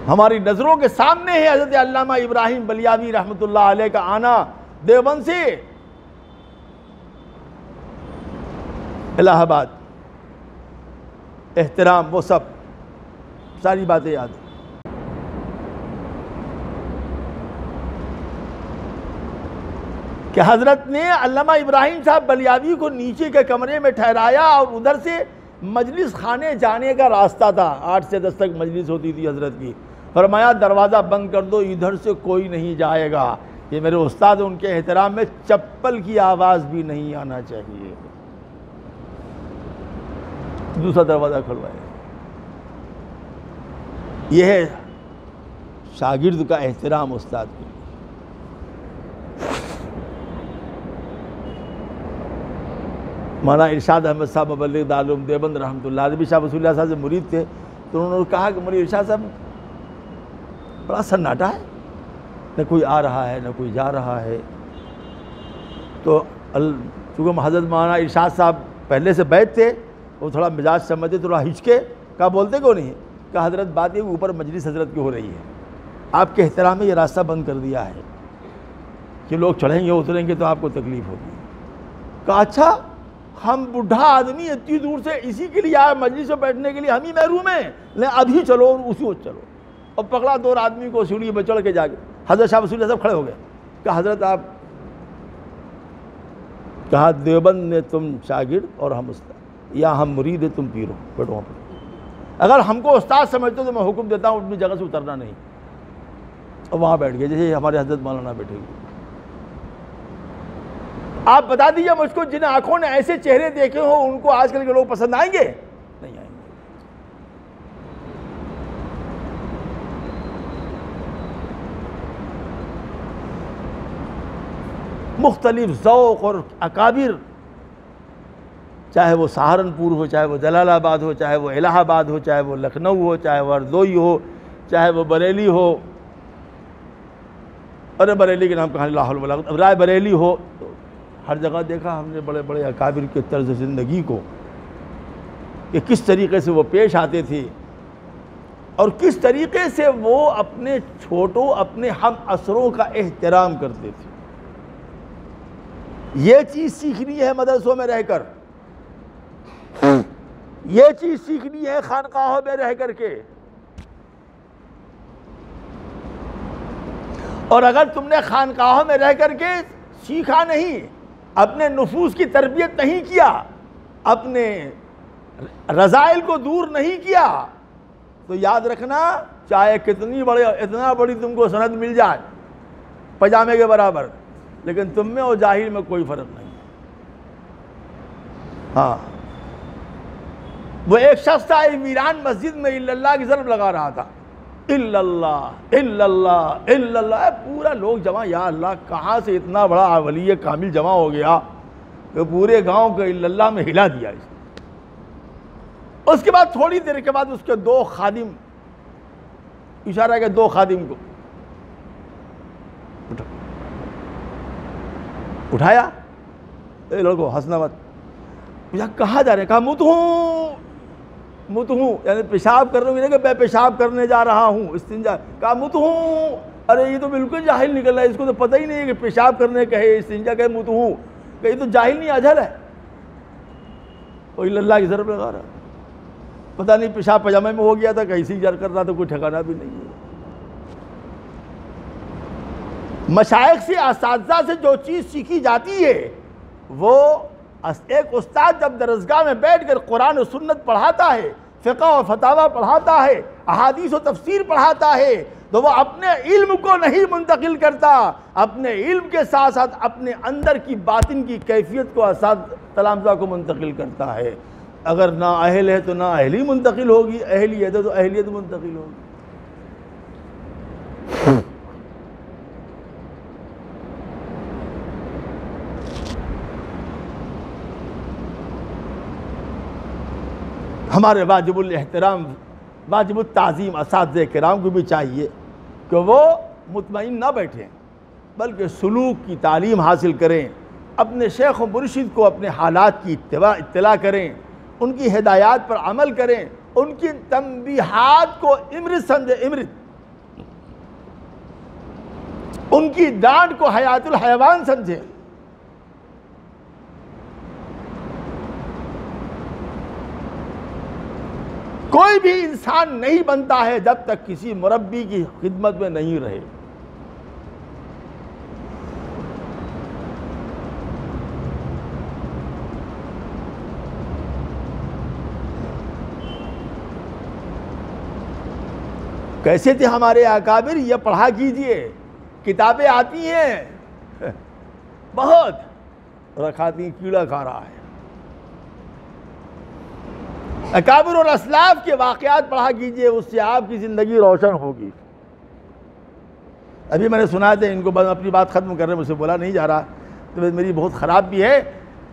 ہماری نظروں کے سامنے ہے حضرت علامہ ابراہیم بلیاوی رحمۃ اللہ علیہ کا آنا دیوبند سے الہ آباد، احترام، وہ سب ساری باتیں یاد ہیں۔ کہ حضرت نے علامہ ابراہیم صاحب بلیاوی کو نیچے کے کمرے میں ٹھہرایا اور ادھر سے مجلس خانے جانے کا راستہ تھا، 8 سے 10 تک مجلس ہوتی تھی حضرت کی، فرمایا دروازہ بند کر دو، ادھر سے کوئی نہیں جائے گا، یہ میرے استاد ان کے احترام میں چپل کی آواز بھی نہیں آنا چاہیے۔ دوسرا دروازہ کھلوایا۔ یہ ہے شاگرد کا احترام استاد کے۔ مولانا ارشاد احمد صاحب مبلغ دارالعلوم دیوبند رحمۃ اللہ علیہ، شاہ وصول اللہ صاحب سے مرید تھے، تو انہوں نے کہا کہ مولوی ارشاد صاحب بڑا سناٹا ہے، نہ کوئی آ رہا ہے نہ کوئی جا رہا ہے۔ تو چونکہ حضرت مولانا ارشاد صاحب پہلے سے بیٹھ تھے، وہ تھوڑا مزاج سمجھتے، تھوڑا ہچکے، کہا بولتے کیوں نہیں؟ کہ حضرت بات یہ اوپر مجلس حضرت کی ہو رہی ہے، آپ کے احترام میں یہ راستہ بند کر دیا ہے کہ لوگ چڑھیں گے اتریں گے تو آپ کو تکلیف ہوگی۔ کہا اچھا، ہم بڈھا آدمی اتنی دور سے اسی کے لیے آئے مجلس میں بیٹھنے کے لیے، ہم ہی محروم ہیں، لیکن ابھی چلو اور اسی وقت چلو، اور پکڑا 2 آدمی کو سیڑھی پہ چڑھ کے جا کے حضرت شاہ وصول اللہ صاحب کھڑے ہو گئے۔ کہ حضرت آپ، کہا دیوبند میں تم شاگرد اور ہم استاد، یا ہم مرید ہیں تم پیر ہو، بیٹھو وہاں پر، اگر ہم کو استاد سمجھتے ہو تو میں حکم دیتا ہوں اپنی جگہ سے اترنا نہیں، اور وہاں بیٹھ گئے جیسے ہمارے حضرت مولانا بیٹھے گئے۔ آپ بتا دیجئے مجھ کو، جن آنکھوں نے ایسے چہرے دیکھے ہو ان کو آج کل کے لوگ پسند آئیں گے؟ نہیں آئیں گے۔ مختلف ذوق اور اکابر، چاہے وہ سہارنپور ہو، چاہے وہ جلال آباد ہو، چاہے وہ الہ آباد ہو، چاہے وہ لکھنؤ ہو، چاہے وہ ہردوئی ہو، چاہے وہ بریلی ہو، ارے بریلی کے نام کہاں، لا حول ولا قوت، رائے بریلی ہو، ہر جگہ دیکھا ہم نے بڑے بڑے اکابر کے طرز زندگی کو، کہ کس طریقے سے وہ پیش آتے تھے اور کس طریقے سے وہ اپنے چھوٹوں، اپنے ہم عصروں کا احترام کرتے تھے۔ یہ چیز سیکھنی ہے مدرسوں میں رہ کر، یہ چیز سیکھنی ہے خانقاہوں میں رہ کر کے۔ اور اگر تم نے خانقاہوں میں رہ کر کے سیکھا نہیں، اپنے نفوس کی تربیت نہیں کیا، اپنے رذائل کو دور نہیں کیا، تو یاد رکھنا چاہے اتنا بڑی تم کو سند مل جائے پجامے کے برابر، لیکن تم میں اور جاہل میں کوئی فرق نہیں۔ ہاں، وہ ایک شخص تھا ویران مسجد میں الا اللہ کی ضرب لگا رہا تھا، الا اللہ الا اللہ الا اللہ، پورا لوگ جمع، یا اللہ کہاں سے اتنا بڑا ولی کامل جمع ہو گیا کہ پورے گاؤں کو الا اللہ میں ہلا دیا اس نے۔ اس کے بعد تھوڑی دیر کے بعد اس کے 2 خادم، اشارہ کے 2 خادم کو اٹھایا، اے لڑکو ہنسنا مت، پوچھا کہاں جا رہے ہیں؟ کہا مت ہوں، یعنی پیشاب کر رہا ہوں، کہ میں پیشاب کرنے جا رہا ہوں، استنجا۔ کہا مت ہوں، ارے یہ تو بالکل جاہل نکل رہا ہے، اس کو تو پتہ ہی نہیں ہے کہ پیشاب کرنے کہے، استنجا کہے، مت ہوں، کہ یہ تو جاہل نہیں اجہل ہے، وہ اللہ کی ضرب لگا رہا، پتہ نہیں پیشاب پجامے میں ہو گیا تھا، کہیں سی جر کر رہا تھا، کوئی ٹھکانہ بھی نہیں ہے۔ مشائخ سے، اساتذہ سے جو چیز سیکھی جاتی ہے، وہ ایک استاد جب درسگاہ میں بیٹھ کر قرآن و سنت پڑھاتا ہے، فقہ و فتاویٰ پڑھاتا ہے، احادیث و تفسیر پڑھاتا ہے، تو وہ اپنے علم کو نہیں منتقل کرتا، اپنے علم کے ساتھ ساتھ اپنے اندر کی باطن کی کیفیت کو تلامذہ کو منتقل کرتا ہے۔ اگر نا اہل ہے تو نا اہلی منتقل ہوگی، اہلیت ہے تو اہلیت منتقل ہوگی۔ ہمارے واجب الاحترام، واجب التعظیم اساتذہ کرام کو بھی چاہیے کہ وہ مطمئن نہ بیٹھیں، بلکہ سلوک کی تعلیم حاصل کریں، اپنے شیخ و مرشد کو اپنے حالات کی اطلاع کریں، ان کی ہدایات پر عمل کریں، ان کی تنبیہات کو امرت سمجھیں، امرت ان کی ڈانٹ کو حیات الحیوان سمجھے. کوئی بھی انسان نہیں بنتا ہے جب تک کسی مربی کی خدمت میں نہیں رہے. کیسے تھے ہمارے اکابر؟ یہ پڑھا کیجئے، کتابیں آتی ہیں بہت، رکھاتی ہیں کیڑا کھا رہا ہے. اکابر اور اسلاف کے واقعات پڑھا کیجئے، اس سے آپ کی زندگی روشن ہوگی. ابھی میں نے سنا تھا، ان کو بس اپنی بات ختم کر رہے ہیں، مجھ سے بولا نہیں جا رہا، تو میری بہت خراب بھی ہے،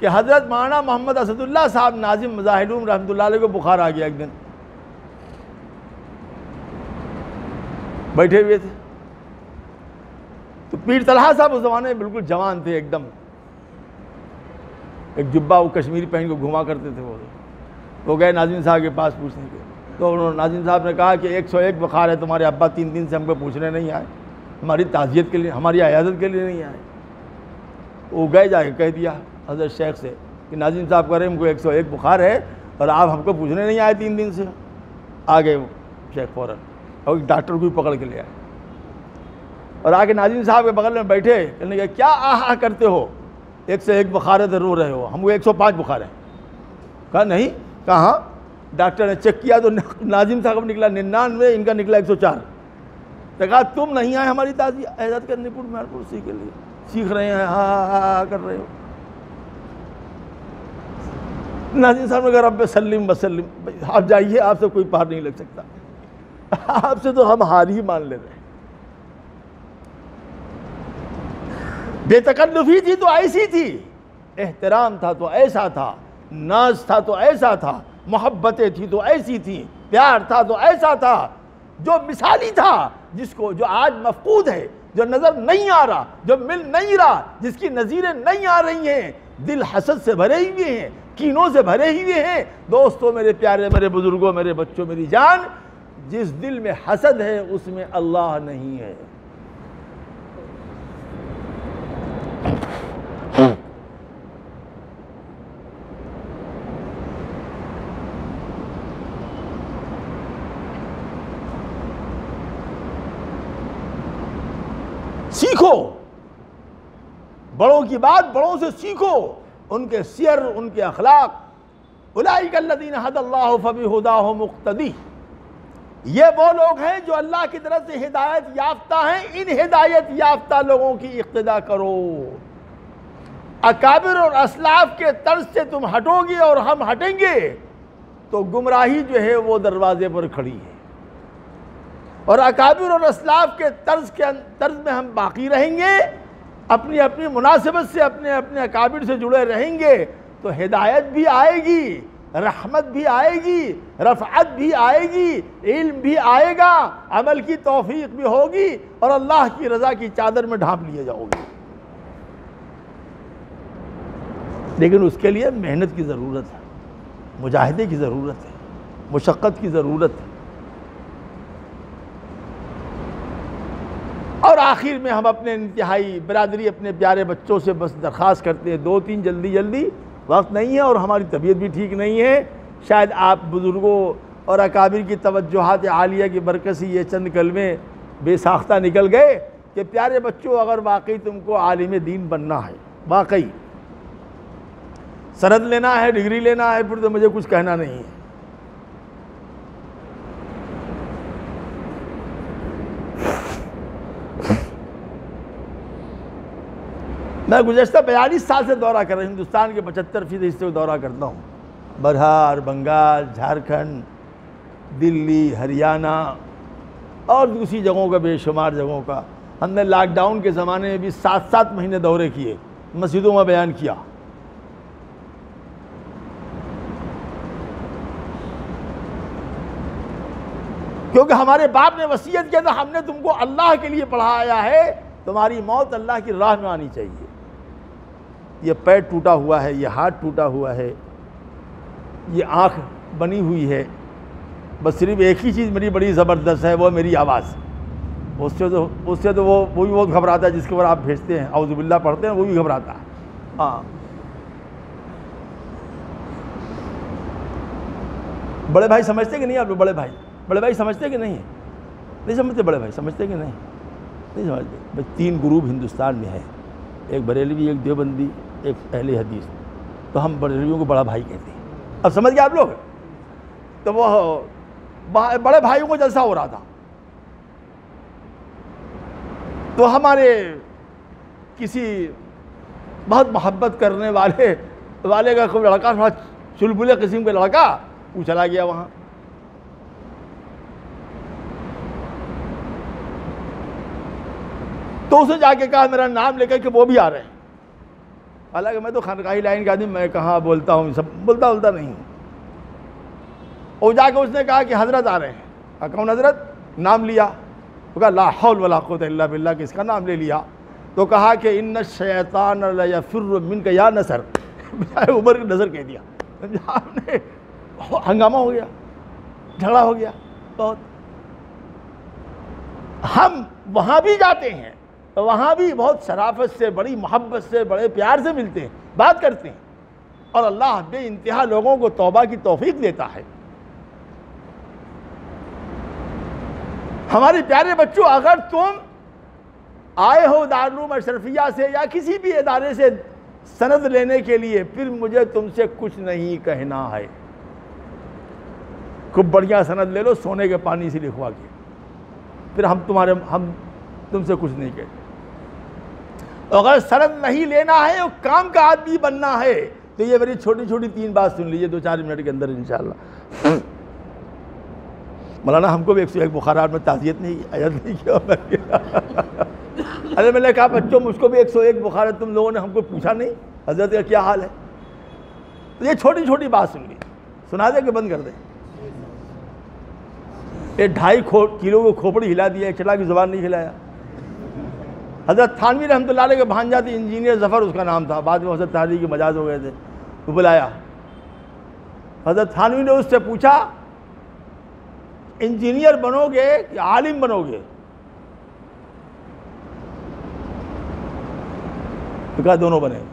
کہ حضرت مولانا محمد اسد اللہ صاحب ناظم مظاہرون رحمۃ اللہ علیہ کو بخار آ گیا ایک دن. بیٹھے ہوئے تھے تو پیر طلحہ صاحب اس زمانے میں بالکل جوان تھے ایک دم، ایک جبہ وہ کشمیری پہن کو گھما کرتے تھے. وہ گئے ناظم صاحب کے پاس پوچھنے کے، تو انہوں نے ناظم صاحب نے کہا کہ 101 بخار ہے، تمہارے ابا 3 دن سے ہم کو پوچھنے نہیں آئے، ہماری تعزیت کے لیے، ہماری عیادت کے لیے نہیں آئے. وہ گئے جا کے کہہ دیا حضرت شیخ سے کہ ناظم صاحب کہہ رہے ہیں ہم کو 101 بخار ہے اور آپ ہم کو پوچھنے نہیں آئے 3 دن سے. آ گئے وہ شیخ فوراً اور ڈاکٹر کو بھی پکڑ کے لے آئے اور آ کے ناظم صاحب کے بغل میں بیٹھے. کہنے لگے کیا آہا کرتے ہو، 101 بخار ہے تو رو رہے ہو، ہم کو 105 بخار ہے. کہا نہیں. کہاں؟ ڈاکٹر نے چیک کیا تو ناظم صاحب نکلا 99، ان کا نکلا 104. تو کہا تم نہیں آئے ہماری عیادت کرنے پور کے لیے، سیکھ رہے ہیں ہاں کر رہے ہو. ناظم صاحب نے کہا رب سلم وسلم، آپ جائیے، آپ سے کوئی پار نہیں لگ سکتا، آپ سے تو ہم ہار ہی مان لے رہے ہیں. بے تکلفی تھی تو ایسی تھی، احترام تھا تو ایسا تھا، ناز تھا تو ایسا تھا، محبتیں تھی تو ایسی تھی، پیار تھا تو ایسا تھا، جو مثالی تھا، جس کو جو آج مفقود ہے، جو نظر نہیں آ رہا، جو مل نہیں رہا، جس کی نظیریں نہیں آ رہی ہیں. دل حسد سے بھرے ہوئے ہیں، کینوں سے بھرے ہوئے ہیں. دوستوں، میرے پیارے، میرے بزرگوں، میرے بچوں، میری جان، جس دل میں حسد ہے اس میں اللہ نہیں ہے. سیکھو بڑوں کی بات، بڑوں سے سیکھو، ان کے سیر، ان کے اخلاق. اولئک الذین ھدی اللہ فبہداہ مقتدی. یہ وہ لوگ ہیں جو اللہ کی طرف سے ہدایت یافتہ ہیں، ان ہدایت یافتہ لوگوں کی اقتداء کرو. اکابر اور اسلاف کے طرز سے تم ہٹو گے اور ہم ہٹیں گے تو گمراہی جو ہے وہ دروازے پر کھڑی ہے. اور اکابر اور اسلاف کے طرز میں ہم باقی رہیں گے، اپنی اپنی مناسبت سے اپنے اپنے اکابر سے جڑے رہیں گے تو ہدایت بھی آئے گی، رحمت بھی آئے گی، رفعت بھی آئے گی، علم بھی آئے گا، عمل کی توفیق بھی ہوگی اور اللہ کی رضا کی چادر میں ڈھانپ لیے جاؤ گے. لیکن اس کے لیے محنت کی ضرورت ہے، مجاہدے کی ضرورت ہے، مشقت کی ضرورت ہے. اور آخر میں ہم اپنے انتہائی برادری، اپنے پیارے بچوں سے بس درخواست کرتے ہیں، 2-3 جلدی وقت نہیں ہے اور ہماری طبیعت بھی ٹھیک نہیں ہے. شاید آپ بزرگوں اور اکابر کی توجہات عالیہ کی برکت سے یہ چند کلمے بے ساختہ نکل گئے کہ پیارے بچوں، اگر واقعی تم کو عالم دین بننا ہے، واقعی سند لینا ہے، ڈگری لینا ہے، پھر تو مجھے کچھ کہنا نہیں ہے. میں گزشتہ 42 سال سے دورہ کر رہا ہوں، ہندوستان کے 75% حصے کو دورہ کرتا ہوں، بہار، بنگال، جھارکھنڈ، دلی، ہریانہ اور دوسری جگہوں کا، بے شمار جگہوں کا. ہم نے لاک ڈاؤن کے زمانے میں بھی 7 مہینے دورے کیے، مسجدوں میں بیان کیا. کیونکہ ہمارے باپ نے وصیت کیا تھا، ہم نے تم کو اللہ کے لیے پڑھایا ہے، تمہاری موت اللہ کی راہ میں آنی چاہیے. یہ پیر ٹوٹا ہوا ہے، یہ ہاتھ ٹوٹا ہوا ہے، یہ آنکھ بنی ہوئی ہے، بس صرف ایک ہی چیز میری بڑی زبردست ہے، وہ میری آواز. اس سے تو وہ بھی بہت گھبراتا ہے، جس کے اوپر آپ بھیجتے ہیں اعوذ باللہ پڑھتے ہیں، وہ بھی گھبراتا ہے. ہاں بڑے بھائی سمجھتے کہ نہیں آپ لوگ؟ بڑے بھائی سمجھتے کہ نہیں سمجھتے؟ بڑے بھائی سمجھتے کہ نہیں سمجھتے؟ بھائی 3 گروپ ہندوستان میں ہے، ایک بریلوی، ایک دیوبندی، ایک اہل حدیث. تو ہم بریلویوں کو بڑا بھائی کہتے ہیں. اب سمجھ گئے آپ لوگ؟ تو وہ بڑے بھائیوں کو جلسہ ہو رہا تھا، تو ہمارے کسی بہت محبت کرنے والے کا کوئی لڑکا، تھوڑا چلبلے قسم کا لڑکا، وہ چلا گیا وہاں. تو اسے جا کے کہا میرا نام لے کر کہ وہ بھی آ رہے ہیں. حالانکہ میں تو خانقاہی لائن کا آدمی، میں کہاں بولتا ہوں، سب بولتا نہیں ہوں. اور جا کے اس نے کہا کہ حضرت آ رہے ہیں. کون حضرت؟ نام لیا. وہ کہا لا حول ولا قوت الا باللہ، کہ اس کا نام لے لیا. تو کہا کہ ان الشیطان لیفر منک یا نصر. عمر کی نظر کہہ دیا. ہنگامہ ہو گیا، جھگڑا ہو گیا بہت. ہم وہاں بھی جاتے ہیں، وہاں بھی بہت شرافت سے، بڑی محبت سے، بڑے پیار سے ملتے ہیں، بات کرتے ہیں، اور اللہ بے انتہا لوگوں کو توبہ کی توفیق دیتا ہے. ہمارے پیارے بچوں، اگر تم آئے ہو دارالعلوم اشرفیہ سے یا کسی بھی ادارے سے سند لینے کے لیے، پھر مجھے تم سے کچھ نہیں کہنا ہے. خوب بڑھیا سند لے لو، سونے کے پانی سے لکھوا کے، پھر ہم تم سے کچھ نہیں کہتے. اگر سند نہیں لینا ہے اور کام کا آدمی بننا ہے تو یہ میری چھوٹی 3 بات سن لیجیے 2-4 منٹ کے اندر انشاءاللہ. مولانا ہم کو بھی 101 بخارات میں تعزیت نہیں عیادت نہیں کیا. ارے میں نے کہا بچوں مجھ کو بھی 101 بخار ہے، تم لوگوں نے ہم کو پوچھا نہیں حضرت کا کیا حال ہے. تو یہ چھوٹی بات سن لی، سنا دے کہ بند کر دیں. یہ 2.5 کلو کو کھوپڑی ہلا دیا، چلا کی زبان نہیں ہلایا. حضرت تھانوی رحمۃ اللہ علیہ کے بھانجا تھے، انجینئر ظفر اس کا نام تھا، بعد میں حضرت تھانوی کے مجاز ہو گئے تھے. تو بلایا حضرت تھانوی نے، اس سے پوچھا انجینئر بنو گے یا عالم بنو گے؟ تو کہا دونوں بنے گے.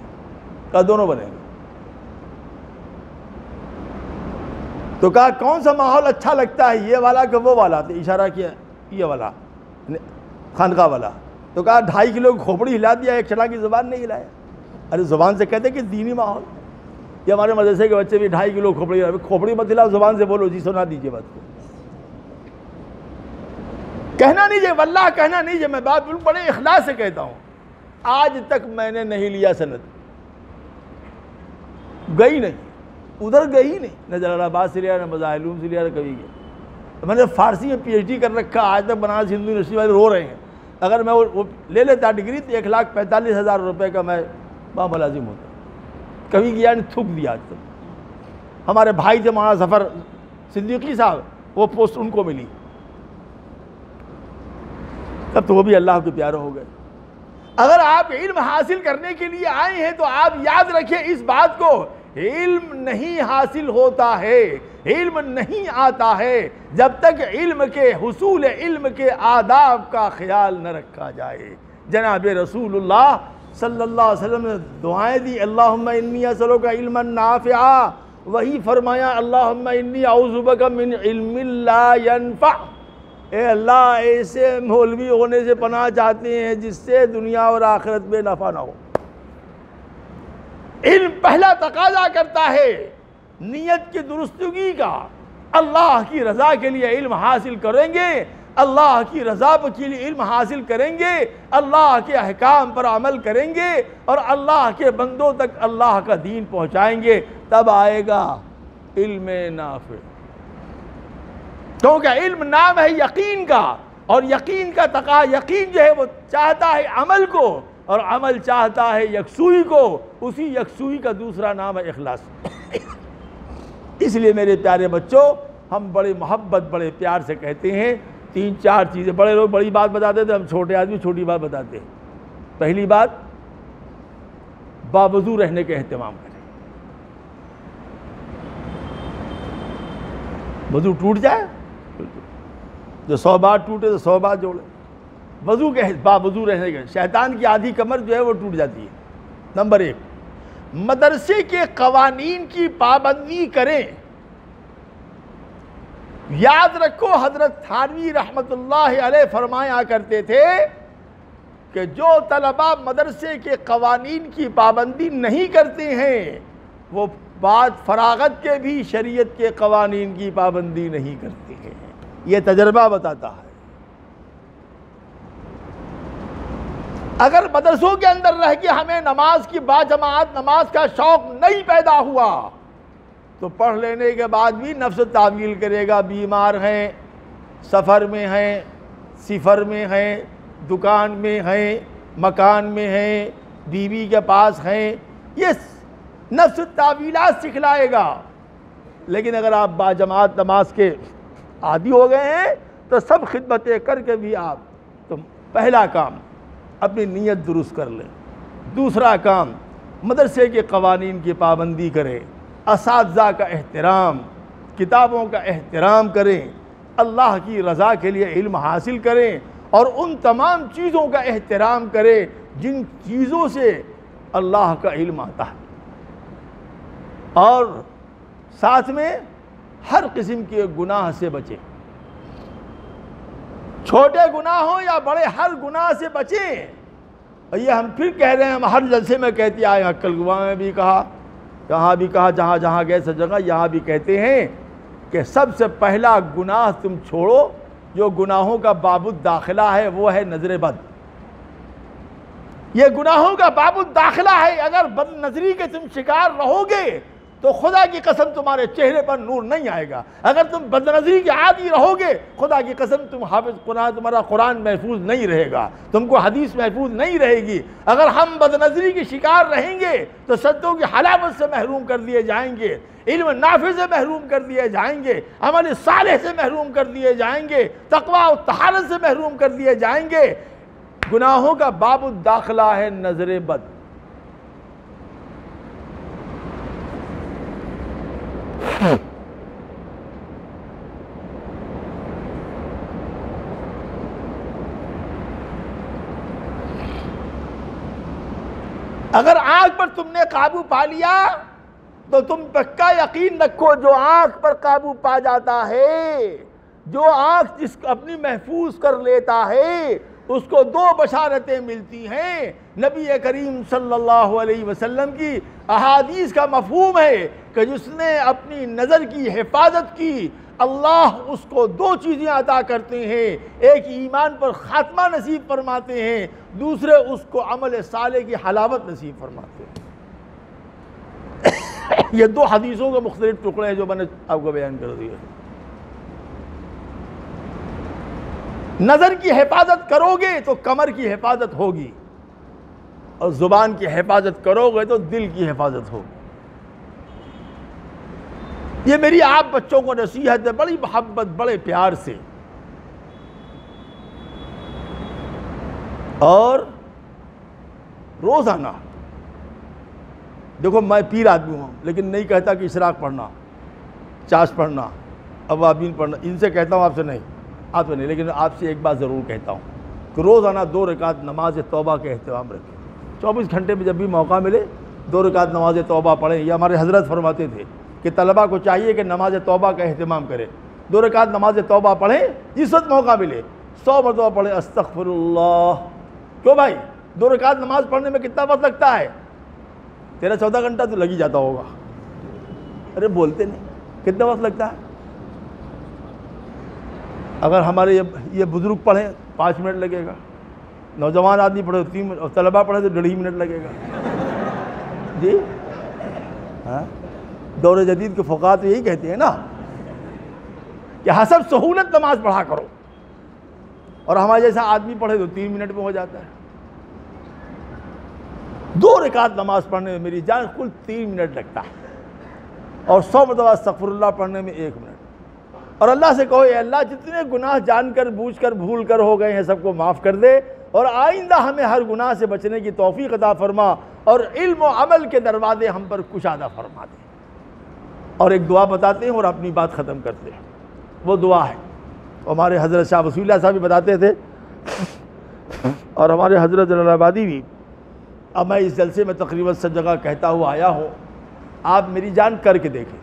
تو کہا کون سا ماحول اچھا لگتا ہے، یہ والا کہ وہ والا؟ تو اشارہ کیا یہ والا، خانقاہ والا. تو کہا 2.5 کلو کھوپڑی ہلا دیا، ایک چلا کی زبان نہیں ہلایا. ارے زبان سے کہتے کہ دینی ماحول. یہ ہمارے مدرسے کے بچے بھی 2.5 کلو کھوپڑی مت ہلاؤ، زبان سے بولو، جی سنا دیجیے بات کو. کہنا نہیں چاہیے، واللہ کہنا نہیں چاہیے. میں بات بالکل بڑے اخلاص سے کہتا ہوں، آج تک میں نے نہیں لیا سند، گئی نہیں، ادھر گئی نہیں، نہ جلال آباد سے لیا، نہ مزاح علوم سے لیا، نہ کبھی گیا. میں نے فارسی میں PhD کر رکھا، آج تک بنارس ہندو یونیورسٹی والے رو رہے ہیں. اگر میں وہ لے لیتا ڈگری تو 1,45,000 روپے کا میں ملازم ہوتا. کبھی گیا نہیں، تھک دیا. ہمارے بھائی تھے مولانا ظفر صدیقی صاحب، وہ پوسٹ ان کو ملی. تب تو وہ بھی اللہ کے پیارے ہو گئے. اگر آپ علم حاصل کرنے کے لیے آئے ہیں تو آپ یاد رکھیں اس بات کو، علم نہیں حاصل ہوتا ہے، علم نہیں آتا ہے جب تک علم کے حصول علم کے آداب کا خیال نہ رکھا جائے. جناب رسول اللہ صلی اللہ علیہ وسلم نے دعائیں دی، اللہم انی اسألک علما نافعا، وہی فرمایا اللہم انی اعوذ بک من علم لا ینفع. اے اللہ ایسے مولوی ہونے سے پناہ چاہتے ہیں جس سے دنیا اور آخرت میں نفع نہ ہو. علم پہلا تقاضا کرتا ہے نیت کی درستگی کا. اللہ کی رضا کے لیے علم حاصل کریں گے، اللہ کی رضا کے لیے علم حاصل کریں گے، اللہ کے احکام پر عمل کریں گے اور اللہ کے بندوں تک اللہ کا دین پہنچائیں گے، تب آئے گا علم نافع. کیونکہ علم نام ہے یقین کا، اور یقین کا یقین جو ہے وہ چاہتا ہے عمل کو، اور عمل چاہتا ہے یکسوئی کو. اسی یکسوئی کا دوسرا نام ہے اخلاص. اس لیے میرے پیارے بچوں، ہم بڑے محبت بڑے پیار سے کہتے ہیں 3-4 چیزیں. بڑے لوگ بڑی بات بتاتے تھے، ہم چھوٹے آدمی چھوٹی بات بتاتے ہیں. پہلی بات، باوضو رہنے کا اہتمام کریں. وضو ٹوٹ جائے، جو 100 بار ٹوٹے تو 100 بار جوڑے. وضو کے باوضو رہنے کے شیطان کی آدھی کمر جو ہے وہ ٹوٹ جاتی ہے۔ نمبر 1، مدرسے کے قوانین کی پابندی کریں۔ یاد رکھو حضرت تھانوی رحمت اللہ علیہ فرمایا کرتے تھے کہ جو طلباء مدرسے کے قوانین کی پابندی نہیں کرتے ہیں وہ بعد فراغت کے بھی شریعت کے قوانین کی پابندی نہیں کرتے ہیں، یہ تجربہ بتاتا ہے۔ اگر مدرسوں کے اندر رہ کے ہمیں نماز کی باجماعت نماز کا شوق نہیں پیدا ہوا تو پڑھ لینے کے بعد بھی نفس تعویل کرے گا، بیمار ہیں، سفر میں ہیں، سفر میں ہیں، دکان میں ہیں، مکان میں ہیں، بیوی کے پاس ہیں، یہ نفس تعویلات سکھلائے گا۔ لیکن اگر آپ باجماعت نماز کے عادی ہو گئے ہیں تو سب خدمتیں کر کے بھی تو پہلا کام اپنی نیت درست کر لیں، دوسرا کام مدرسے کے قوانین کی پابندی کریں، اساتذہ کا احترام، کتابوں کا احترام کریں، اللہ کی رضا کے لیے علم حاصل کریں اور ان تمام چیزوں کا احترام کریں جن چیزوں سے اللہ کا علم آتا ہے، اور ساتھ میں ہر قسم کے گناہ سے بچیں، چھوٹے گناہ ہوں یا بڑے، ہر گناہ سے بچیں۔ اور یہ ہم پھر کہہ رہے ہیں، ہم ہر جلسے میں کہتے آئے، عقل گواہ میں بھی کہا، کہاں بھی کہا، جہاں جہاں گئے سب جگہ یہاں بھی کہتے ہیں کہ سب سے پہلا گناہ تم چھوڑو جو گناہوں کا باب الداخلہ ہے وہ ہے نظر بد۔ یہ گناہوں کا باب الداخلہ ہے، اگر بد نظری کے تم شکار رہو گے تو خدا کی قسم تمہارے چہرے پر نور نہیں آئے گا۔ اگر تم بد نظری کے عادی رہو گے خدا کی قسم تم حافظ قرآن، تمہارا قرآن محفوظ نہیں رہے گا، تم کو حدیث محفوظ نہیں رہے گی۔ اگر ہم بد نظری کے شکار رہیں گے تو صدوں کی حلاوت سے محروم کر دیے جائیں گے، علم نافع سے محروم کر دیے جائیں گے، عمل صالح سے محروم کر دیے جائیں گے، تقوی و طہارت سے محروم کر دیے جائیں گے۔ گناہوں کا باب الداخلہ ہے نظر بد۔ اگر آنکھ پر تم نے قابو پا لیا تو تم پکا یقین رکھو جو آنکھ پر قابو پا جاتا ہے، جو آنکھ جس کو اپنی محفوظ کر لیتا ہے اس کو دو بشارتیں ملتی ہیں۔ نبی کریم صلی اللہ علیہ وسلم کی احادیث کا مفہوم ہے کہ جس نے اپنی نظر کی حفاظت کی اللہ اس کو دو چیزیں عطا کرتے ہیں، ایک ایمان پر خاتمہ نصیب فرماتے ہیں، دوسرے اس کو عمل صالح کی حلاوت نصیب فرماتے ہیں۔ یہ دو حدیثوں کے مختلف ٹکڑے ہیں جو میں نے آپ کو بیان کر دیا۔ نظر کی حفاظت کرو گے تو کمر کی حفاظت ہوگی، اور زبان کی حفاظت کرو گے تو دل کی حفاظت ہوگی۔ یہ میری آپ بچوں کو نصیحت ہے بڑی محبت بڑے پیار سے۔ اور روزانہ دیکھو میں پیر آدمی ہوں لیکن نہیں کہتا کہ اشراق پڑھنا، چاش پڑھنا، اوابین پڑھنا، ان سے کہتا ہوں، آپ سے نہیں، آپ سے نہیں، لیکن آپ سے ایک بات ضرور کہتا ہوں کہ روزانہ 2 رکعت نماز توبہ کے اہتمام رکھیں۔ 24 گھنٹے میں جب بھی موقع ملے 2 رکعت نماز توبہ پڑھیں۔ یہ ہمارے حضرت فرماتے تھے کہ طلبہ کو چاہیے کہ نماز توبہ کا اہتمام کریں، 2 رکعت نماز توبہ پڑھیں، جس وقت موقع ملے 100 مرتبہ پڑھیں استغفر اللہ۔ کیوں بھائی 2 رکعت نماز پڑھنے میں کتنا وقت لگتا ہے؟ 13-14 گھنٹہ تو لگ ہی جاتا ہوگا۔ ارے بولتے نہیں، کتنا وقت لگتا ہے؟ اگر ہمارے یہ بزرگ پڑھیں 5 منٹ لگے گا، نوجوان آدمی پڑھے 3 منٹ، اور طلبہ پڑھے تو 1.5 منٹ لگے گا۔ جی ہاں، دور جدید کے فقہا تو یہی کہتے ہیں نا کہ حسب سہولت نماز پڑھا کرو، اور ہمارے جیسا آدمی پڑھے تو 3 منٹ میں ہو جاتا ہے۔ 2 رکعت نماز پڑھنے میں میری جان کل 3 منٹ لگتا ہے، اور 100 مرتبہ استغفر اللہ پڑھنے میں 1 منٹ۔ اور اللہ سے کہو اے اللہ جتنے گناہ جان کر بوجھ کر بھول کر ہو گئے ہیں سب کو معاف کر دے، اور آئندہ ہمیں ہر گناہ سے بچنے کی توفیق عطا فرما، اور علم و عمل کے دروازے ہم پر کشادہ فرما دے۔ اور ایک دعا بتاتے ہیں اور اپنی بات ختم کرتے ہیں، وہ دعا ہے ہمارے حضرت شاہ وصول اللہ صاحب بھی بتاتے تھے اور ہمارے حضرت جلال آبادی بھی، اب میں اس جلسے میں تقریباً سب جگہ کہتا ہوا آیا ہوں، آپ میری جان کر کے دیکھیں،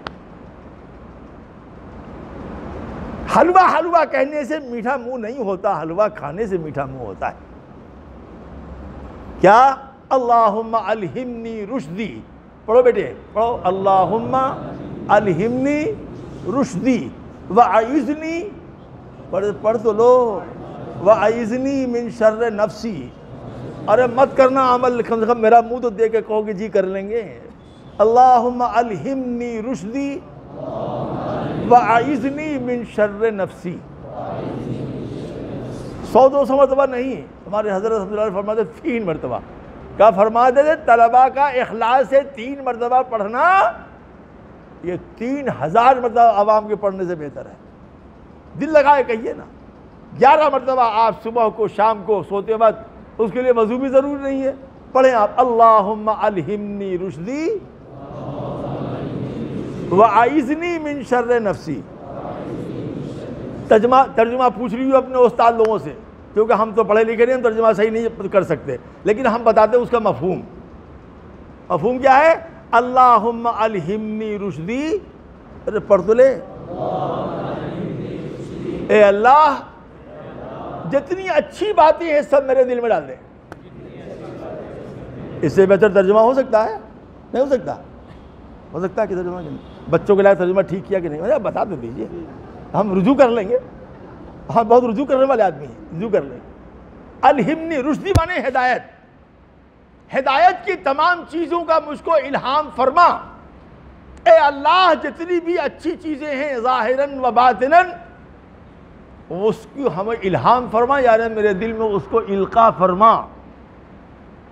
حلوہ حلوہ کہنے سے میٹھا منہ نہیں ہوتا، حلوہ کھانے سے میٹھا منہ ہوتا ہے۔ کیا؟ اللہم الہمنی رشدی، پڑھو بیٹے پڑھو، اللہم الہمنی رشدی وعیذنی، پڑھ تو لو، وعیذنی من شر نفسی، ارے مت کرنا عمل، کم سے کم میرا منہ تو دے کے کہو کہ جی کر لیں گے۔ اللہم الہمنی رشدی وعیذنی من شر نفسی، 100-200 مرتبہ نہیں، ہمارے حضرت رحمۃ اللہ علیہ فرماتے 3 مرتبہ، کیا فرماتے تھے؟ طلباء کا اخلاص سے 3 مرتبہ پڑھنا یہ 3000 مرتبہ عوام کے پڑھنے سے بہتر ہے۔ دل لگائے کہیے نا، 11 مرتبہ آپ صبح کو شام کو سوتے وقت، اس کے لیے وضو بھی ضروری نہیں ہے، پڑھیں آپ اللہم الہمنی رشدی وعیذنی من شر نفسی۔ ترجمہ پوچھ رہی ہوں اپنے استاد لوگوں سے، کیونکہ ہم تو پڑھے لکھے نہیں، ہم ترجمہ صحیح نہیں کر سکتے، لیکن ہم بتاتے ہیں اس کا مفہوم۔ مفہوم کیا ہے؟ اللہم الہمنی رشدی، ارے پڑھ تو لے، اے اللہ جتنی اچھی باتیں ہیں سب میرے دل میں ڈال دیں۔ اس سے بہتر ترجمہ ہو سکتا ہے؟ نہیں ہو سکتا؟ ہو سکتا ہے کہ ترجمہ بچوں کے لائے ترجمہ ٹھیک کیا کہ نہیں؟ بتا تو دیجیے، ہم رجوع کر لیں گے، ہم بہت رجوع کرنے والے آدمی ہیں، رجوع کر لیں گے۔ الہمنی رشدی مانے ہدایت، ہدایت کی تمام چیزوں کا مجھ کو الہام فرما، اے اللہ جتنی بھی اچھی چیزیں ہیں ظاہراً و باطناً اس کی ہمیں الہام فرما، یعنی میرے دل میں اس کو القاء فرما۔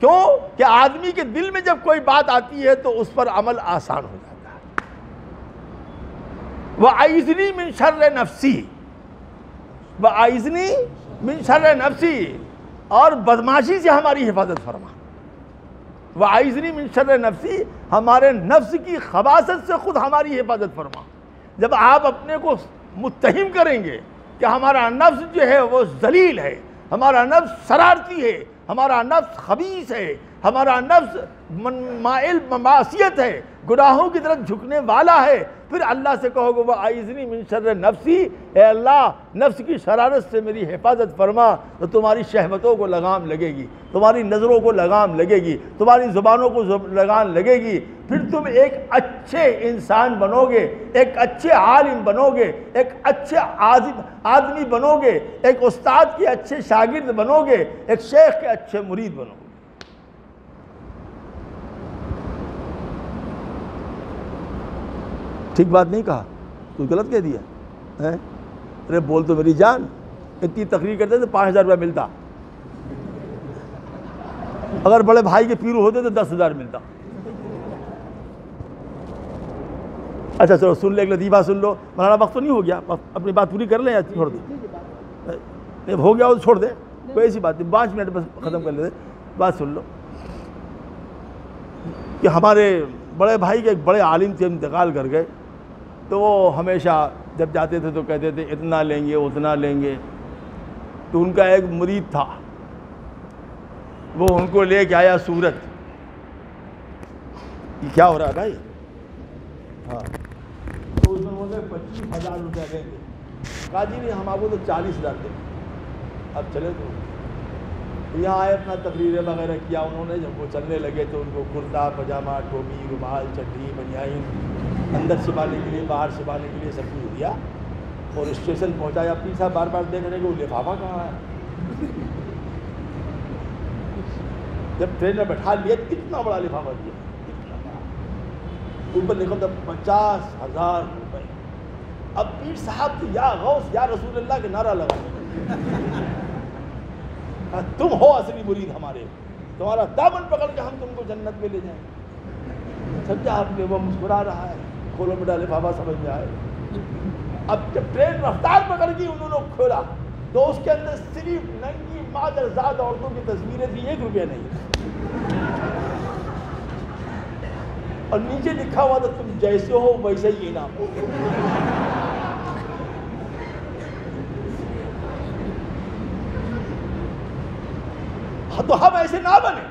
کیوں کہ آدمی کے دل میں جب کوئی بات آتی ہے تو اس پر عمل آسان ہو جاتا ہے۔ وَأَعِذْنِي مِن شَرِّ نَفْسِي، وَأَعِذْنِي مِن شَرِّ نَفْسِي، اور بدماشی سے ہماری حفاظت فرما۔ وَأَعِذْنِي مِن شَرِّ نَفْسِي، ہمارے نفس کی خباثت سے خود ہماری حفاظت فرما۔ جب آپ اپنے کو متہم کریں گے کہ ہمارا نفس جو ہے وہ ذلیل ہے، ہمارا نفس شرارتی ہے، ہمارا نفس خبیث ہے، ہمارا نفس مائل معصیت ہے، گناہوں کی طرف جھکنے والا ہے، پھر اللہ سے کہو گے وَأَعِذْنِي مِن شَرِّ نَفْسِي، اے اللہ نفس کی شرارت سے میری حفاظت فرما، تو تمہاری شہوتوں کو لگام لگے گی، تمہاری نظروں کو لگام لگے گی، تمہاری زبانوں کو لگام لگے گی، پھر تم ایک اچھے انسان بنو گے، ایک اچھے عالم بنو گے، ایک اچھے آدمی بنو گے، ایک استاد کے اچھے شاگرد بنو گے، ایک شیخ کے اچھے مرید بنو گے۔ ٹھیک بات نہیں کہا؟ تو غلط کہہ دیا؟ ارے بول تو میری جان، اتنی تقریر کرتے تو 5000 روپیہ ملتا، اگر بڑے بھائی کے پیرو ہوتے تو 10,000 ملتا۔ اچھا چلو سن لے، ایک لطیفہ سن لو، مولانا وقت تو نہیں ہو گیا؟ اپنی بات پوری کر لیں یا چھوڑ دیں؟ ہو گیا تو چھوڑ دیں، کوئی ایسی بات نہیں، 5 منٹ بس ختم کر لیتے۔ بات سن لو کہ ہمارے بڑے بھائی کے ایک بڑے عالم تھے، انتقال کر گئے، تو وہ ہمیشہ جب جاتے تھے تو کہتے تھے اتنا لیں گے اتنا لیں گے۔ تو ان کا ایک مرید تھا، وہ ان کو لے کے آیا سورت، یہ کیا ہو رہا ہے بھائی؟ ہاں، تو اس میں بولتے 25,000 روپیہ لیں گے۔ کہا جی نہیں، ہم آپ کو تو 40,000 دیں گے، اب چلے تو یہاں آئے، اپنا تقریریں وغیرہ کیا انہوں نے۔ جب وہ چلنے لگے تو ان کو کرتا پاجامہ، ٹوپی، رومال، چٹھی، بنیان، اندر چھپانے کے لیے باہر چھپانے کے لیے سب کچھ دیا، اور اسٹیشن پہنچایا۔ پیر صاحب بار بار دیکھ رہے کہ وہ لفافہ کہاں ہے۔ جب ٹرین میں بٹھا لیا کتنا بڑا لفافہ دیا، اوپر لکھا تھا 50,000 روپئے۔ اب پیر صاحب تو یا غوث یا رسول اللہ کے نعرہ لگا، تم ہو اصلی مرید ہمارے، تمہارا دامن پکڑ کے ہم تم کو جنت میں لے جائیں۔ سمجھا آپ نے؟ وہ مسکرا رہا ہے، کھولو بیٹا لفافہ، سمجھ میں آئے۔ اب جب ٹرین رفتار پکڑ گئی، انہوں نے کھولا تو اس کے اندر صرف ننگی مادرزاد عورتوں کی تصویریں تھیں، 1 روپیہ نہیں، اور نیچے لکھا ہوا تھا تم جیسے ہو ویسے ہی انعام۔ تو ہم ایسے نہ بنے،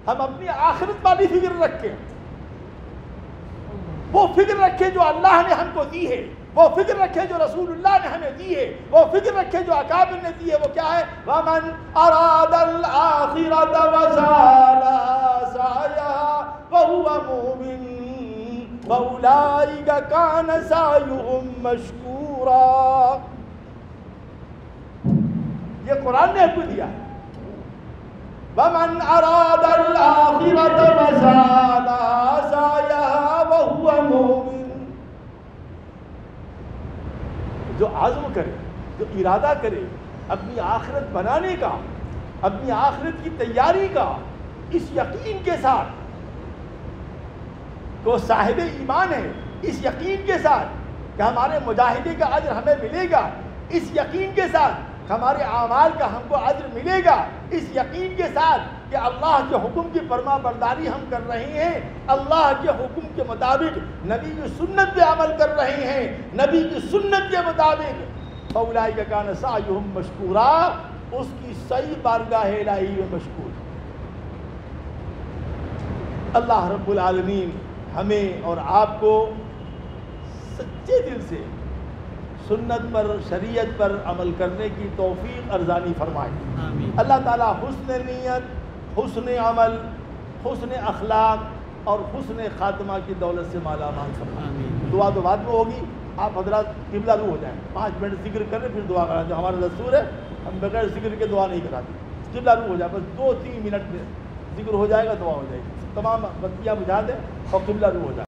ہم اپنی آخرت والی فکر رکھیں، وہ فکر رکھے جو اللہ نے ہم کو دی ہے، وہ فکر رکھے جو رسول اللہ نے ہمیں دی ہے، وہ فکر رکھے جو اکابر نے دی ہے۔ وہ کیا ہے؟ وَمَنْ أَرَادَ الْآخِرَةَ وَسَعَىٰ لَهَا سَعْيَهَا وَهُوَ مُؤْمِنٌ فَأُولَٰئِكَ كَانَ سَعْيُهُمْ مَشْكُورًا۔ یہ قرآن نے ہم کو دیا ہے۔ وَمَنْ أَرَادَ الْآخِرَةَ وَسَعَىٰ لَهَا سَعْيَهَا وَهُوَ مُؤْمِنٌ، جو عزم کرے، جو ارادہ کرے اپنی آخرت بنانے کا، اپنی آخرت کی تیاری کا، اس یقین کے ساتھ کہ وہ صاحب ایمان ہے، اس یقین کے ساتھ کہ ہمارے مجاہدے کا اجر ہمیں ملے گا، اس یقین کے ساتھ ہمارے اعمال کا ہم کو اجر ملے گا، اس یقین کے ساتھ کہ اللہ کے حکم کی فرما برداری ہم کر رہے ہیں، اللہ کے حکم کے مطابق نبی کی سنت پہ عمل کر رہے ہیں، نبی کی سنت کے مطابق فَأُولَٰئِكَ كَانَ سَعْيُهُمْ مَشْكُورًا، اس کی صحیح بارگاہ الہی میں مشکور۔ اللہ رب العالمین ہمیں اور آپ کو سچے دل سے سنت پر، شریعت پر عمل کرنے کی توفیق ارزانی فرمائے۔ آمین۔ اللہ تعالیٰ حسن نیت، حسن عمل، حسن اخلاق اور حسن خاتمہ کی دولت سے مالا مال فرمائے۔ آمین۔ دعا تو بعد میں ہوگی، آپ حضرات قبلہ رو ہو جائیں، 5 منٹ ذکر کریں پھر دعا کریں، جو ہمارا دستور ہے ہم بغیر ذکر کے دعا نہیں کراتے۔ قبلہ رو ہو جائے، بس 2-3 منٹ میں ذکر ہو جائے گا، دعا ہو جائے گی۔ تمام بتیاں بجھا دیں اور قبلہ رو ہو جائے۔